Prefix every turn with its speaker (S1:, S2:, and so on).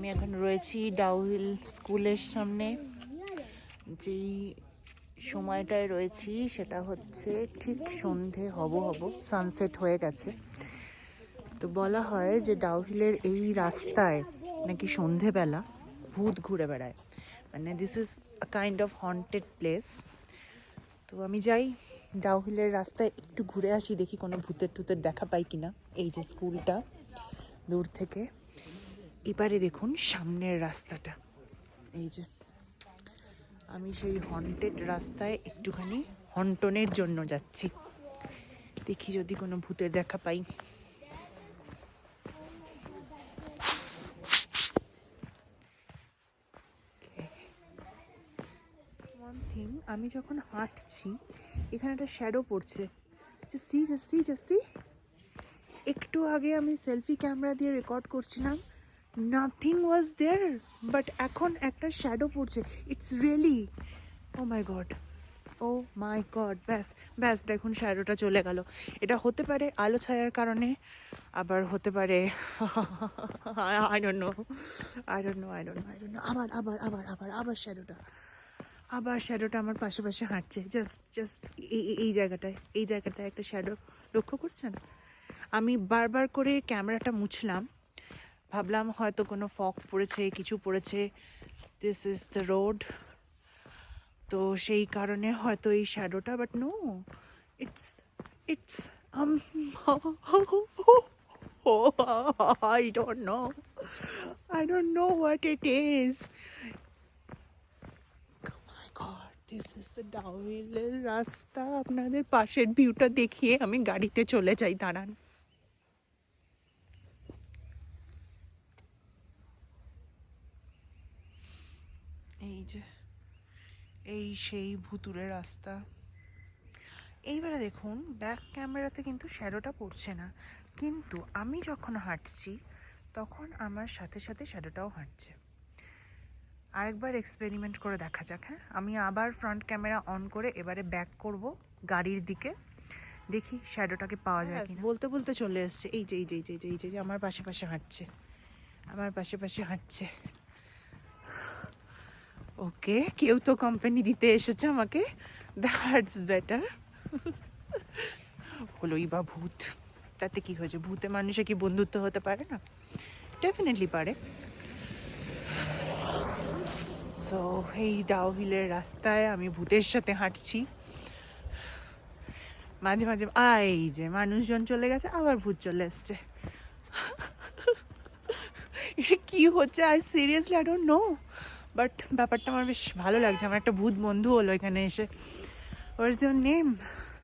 S1: আমি এখন রয়েছি ডাউহিল স্কুলের সামনে। যেই সময়টায় রয়েছি সেটা হচ্ছে ঠিক সন্ধে হব সানসেট হয়ে গেছে। তো বলা হয় যে ডাউহিলের এই রাস্তায় নাকি সন্ধেবেলা ভূত ঘুরে বেড়ায়, মানে this is a kind of haunted place. তো আমি যাই ডাউহিলের রাস্তায় একটু ঘুরে আসি, দেখি কোনো ভূতের টুতের দেখা পাই কিনা। এই যে স্কুলটা দূর থেকে, এবারে দেখুন সামনের রাস্তাটা, এই যে আমি সেই হন্টেড রাস্তায় একটুখানি হন্টনের জন্য যাচ্ছি, দেখি যদি কোনো ভূতের দেখা পাই। ওয়ান থিং, আমি যখন হাঁটছি এখানে একটা শ্যাডো পড়ছে, জাস্টি একটু আগে আমি সেলফি ক্যামেরা দিয়ে রেকর্ড করছিলাম, নাথিং ওয়াজ দেয়ার, বাট এখন একটা শ্যাডো পড়ছে। It's really, oh my god, ব্যাস দেখুন শ্যাডোটা চলে গেল। এটা হতে পারে আলো ছায়ার কারণে, আবার হতে পারে আই ডোন্ট নো। আবার শ্যাডোটা আমার পাশে হাঁটছে, জাস্ট এই জায়গাটায় একটা শ্যাডো লক্ষ্য করছেন। আমি বারবার করে ক্যামেরাটা মুছলাম, ভাবলাম হয়তো কোনো ফগ পড়েছে, কিছু পড়েছে, দিস ইজ দ্য রোড, তো সেই কারণে হয়তো এই শ্যাডোটা, but no, it's I don't know what it is. Oh my God, this is the downhill রাস্তা। আপনাদের পাশের ভিউটা দেখিয়ে আমি গাড়িতে চলে যাই, দাঁড়ান। এই যে এই সেই ভুতুরে রাস্তা। এইবারে দেখুন ব্যাক ক্যামেরাতে কিন্তু শ্যাডোটা পড়ছে না, কিন্তু আমি যখন হাঁটছি তখন আমার সাথে শ্যাডোটাও হাঁটছে। আরেকবার এক্সপেরিমেন্ট করে দেখা যাক। হ্যাঁ, আমি আবার ফ্রন্ট ক্যামেরা অন করে এবারে ব্যাক করব গাড়ির দিকে, দেখি শ্যাডোটাকে পাওয়া যায় কিনা। বলতে চলে এসছে, এই যে আমার পাশে হাঁটছে। ওকে, কেউ তো কোম্পানি দিতে এসেছে আমাকে, দ্যাটস বেটার। হলোই বা ভূত, তাতে কি হয়েছে? ভূতে মানুষে কি বন্ধুত্ব হতে পারে না? ডেফিনেটলি পারে। সো এই ডাউহিলের রাস্তায় আমি ভূতের সাথে হাঁটছি। মাঝে এই যে মানুষজন চলে গেছে, আবার ভূত চলে এসছে। এটা কি হচ্ছে? I seriously I don't know, but ব্যাপারটা আমার বেশ ভালো লাগছে। আমার একটা ভূত বন্ধু হলো এখানে এসে। What is your name?